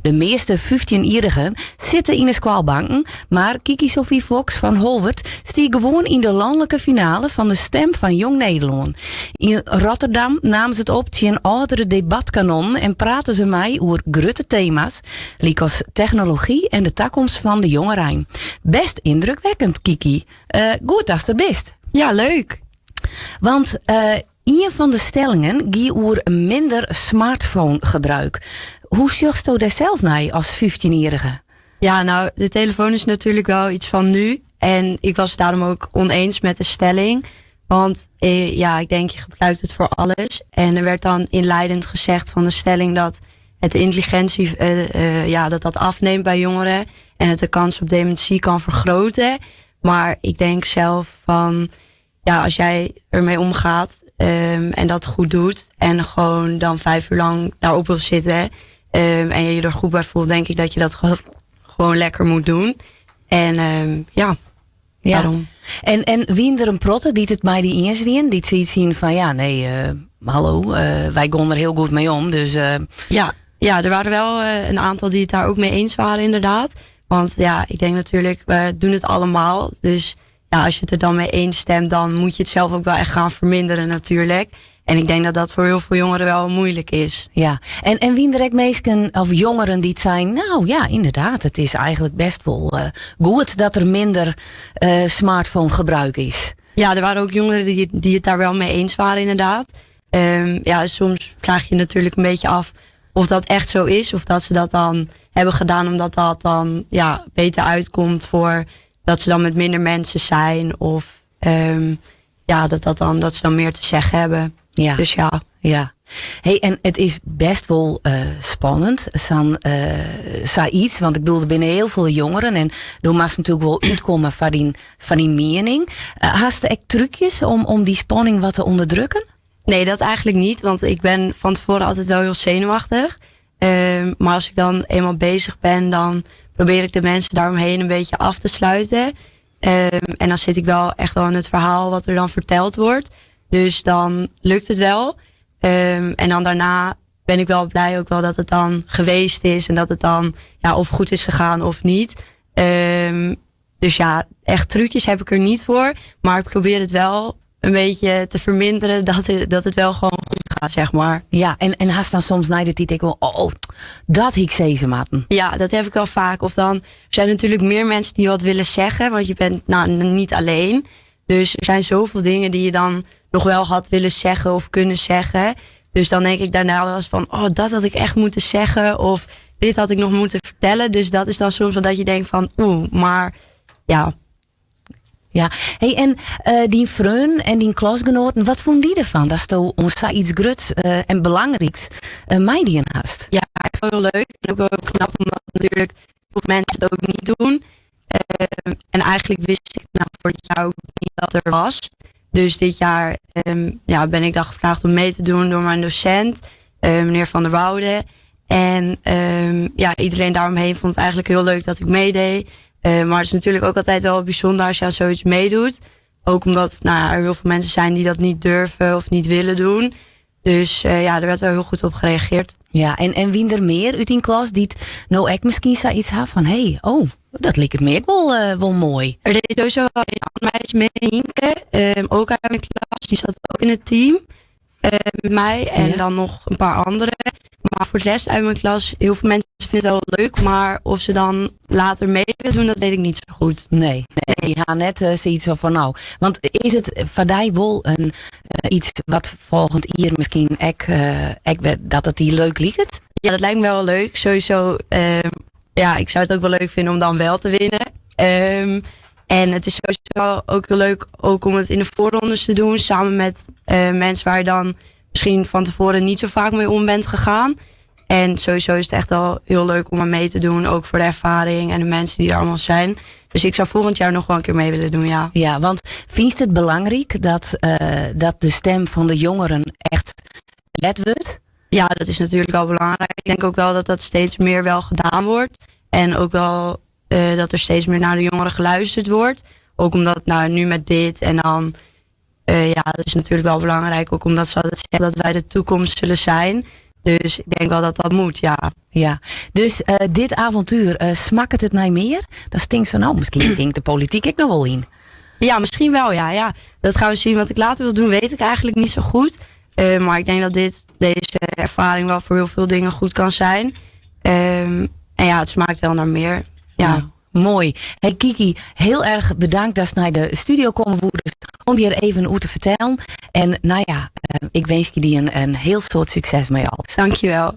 De meeste 15-jarigen zitten in de squalbanken, maar Kiki Sophie Fox van Holwert stieg gewoon in de landelijke finale van de Stem van Jong Nederland. In Rotterdam namen ze het op tegen een oudere debatkanon en praten ze mij over grote thema's, als technologie en de toekomst van de jongerijn. Best indrukwekkend, Kiki. Goed als de best. Ja, leuk. Want een van de stellingen ging over minder smartphonegebruik. Hoe zorgst u daar zelf naar als 15-jarige? Ja, nou, de telefoon is natuurlijk wel iets van nu. En ik was het daarom ook oneens met de stelling. Want ik denk, je gebruikt het voor alles. En er werd dan inleidend gezegd van de stelling dat het de intelligentie dat afneemt bij jongeren. En het de kans op dementie kan vergroten. Maar ik denk zelf van, ja, als jij ermee omgaat en dat goed doet. En gewoon dan 5 uur lang daarop wil zitten. En je er goed bij voelt, denk ik dat je dat gewoon lekker moet doen. En daarom. En wie er een protte die het bij die eens wien, die ziet zien van hallo, wij gaan er heel goed mee om. Dus Ja, er waren wel een aantal die het daar ook mee eens waren, inderdaad. Want ja, ik denk natuurlijk, we doen het allemaal. Dus ja, als je het er dan mee eens stemt, dan moet je het zelf ook wel echt gaan verminderen natuurlijk. En ik denk dat dat voor heel veel jongeren wel moeilijk is. Ja, en wie er ook meesten of jongeren die het zijn, nou ja, inderdaad, het is eigenlijk best wel goed dat er minder smartphone gebruik is. Ja, er waren ook jongeren die het daar wel mee eens waren, inderdaad. Soms vraag je natuurlijk een beetje af of dat echt zo is. Of dat ze dat dan hebben gedaan omdat dat dan beter uitkomt voor dat ze dan met minder mensen zijn. Of dat ze dan meer te zeggen hebben. Ja. Dus ja. Ja. Hey, en het is best wel spannend, iets. Want ik bedoel, er binnen heel veel jongeren. En door mag natuurlijk wel uitkomen van die mening. Hast je echt trucjes om die spanning wat te onderdrukken? Nee, dat eigenlijk niet. Want ik ben van tevoren altijd wel heel zenuwachtig. Maar als ik dan eenmaal bezig ben, dan probeer ik de mensen daaromheen een beetje af te sluiten. En dan zit ik wel echt wel in het verhaal wat er dan verteld wordt. Dus dan lukt het wel. En dan daarna ben ik wel blij ook wel dat het dan geweest is. En dat het dan of goed is gegaan of niet. Dus ja, echt trucjes heb ik er niet voor. Maar ik probeer het wel een beetje te verminderen dat het wel gewoon goed gaat, zeg maar. Ja, en haast dan soms naar die denk ik, dat ik ze matten. Ja, dat heb ik wel vaak. Of dan, er zijn natuurlijk meer mensen die wat willen zeggen. Want je bent niet alleen. Dus er zijn zoveel dingen die je dan nog wel had willen zeggen of kunnen zeggen. Dus dan denk ik daarna wel eens van, dat had ik echt moeten zeggen. Of dit had ik nog moeten vertellen. Dus dat is dan soms wel dat je denkt van, maar ja. Ja, hey, en die vrienden en die klasgenoten, wat vonden die ervan? Dat is toch ons iets groots en belangrijks meidien hast. Ja, echt wel heel leuk. En ook wel knap, omdat natuurlijk heel veel mensen het ook niet doen. En eigenlijk wist ik voor dit jaar ook niet dat er was. Dus dit jaar ben ik dan gevraagd om mee te doen door mijn docent, meneer Van der Woude. En iedereen daaromheen vond het eigenlijk heel leuk dat ik meedeed. Maar het is natuurlijk ook altijd wel bijzonder als je aan zoiets meedoet. Ook omdat er heel veel mensen zijn die dat niet durven of niet willen doen. Dus er werd wel heel goed op gereageerd. Ja, en wie er meer uit die klas die nou echt misschien zoiets had van dat leek het me ook wel mooi. Er deed sowieso een ander meisje mee, Hinke. Ook uit mijn klas, die zat ook in het team. Met mij en dan nog een paar anderen. Maar voor de rest uit mijn klas, heel veel mensen vinden het wel leuk. Maar of ze dan later mee willen doen, dat weet ik niet zo goed. Nee, die gaan net zoiets van Want is het voor jou wel iets wat volgend jaar misschien dat het die leuk ligt? Ja, dat lijkt me wel leuk. Sowieso, ik zou het ook wel leuk vinden om dan wel te winnen. En het is sowieso ook heel leuk ook om het in de voorrondes te doen. Samen met mensen waar je dan misschien van tevoren niet zo vaak mee om bent gegaan. En sowieso is het echt wel heel leuk om er mee te doen. Ook voor de ervaring en de mensen die er allemaal zijn. Dus ik zou volgend jaar nog wel een keer mee willen doen, ja. Ja, want vind je het belangrijk dat de stem van de jongeren echt let wordt? Ja, dat is natuurlijk wel belangrijk. Ik denk ook wel dat dat steeds meer wel gedaan wordt. En ook wel dat er steeds meer naar de jongeren geluisterd wordt. Ook omdat nu met dit en dan... dat is natuurlijk wel belangrijk. Ook omdat ze altijd zeggen dat wij de toekomst zullen zijn. Dus ik denk wel dat dat moet, ja. Ja, dus dit avontuur, smaakt het naar meer? Dan stinkt van, nou, misschien ging de politiek ik nog wel in. Ja, misschien wel, ja. Dat gaan we zien. Wat ik later wil doen, weet ik eigenlijk niet zo goed. Maar ik denk dat deze ervaring wel voor heel veel dingen goed kan zijn. En ja, het smaakt wel naar meer. Ja. Nou, mooi. Hey Kiki, heel erg bedankt dat je naar de studio komen woeders om hier even hoe te vertellen. En nou ja, ik wens je die een heel soort succes met alles. Dankjewel.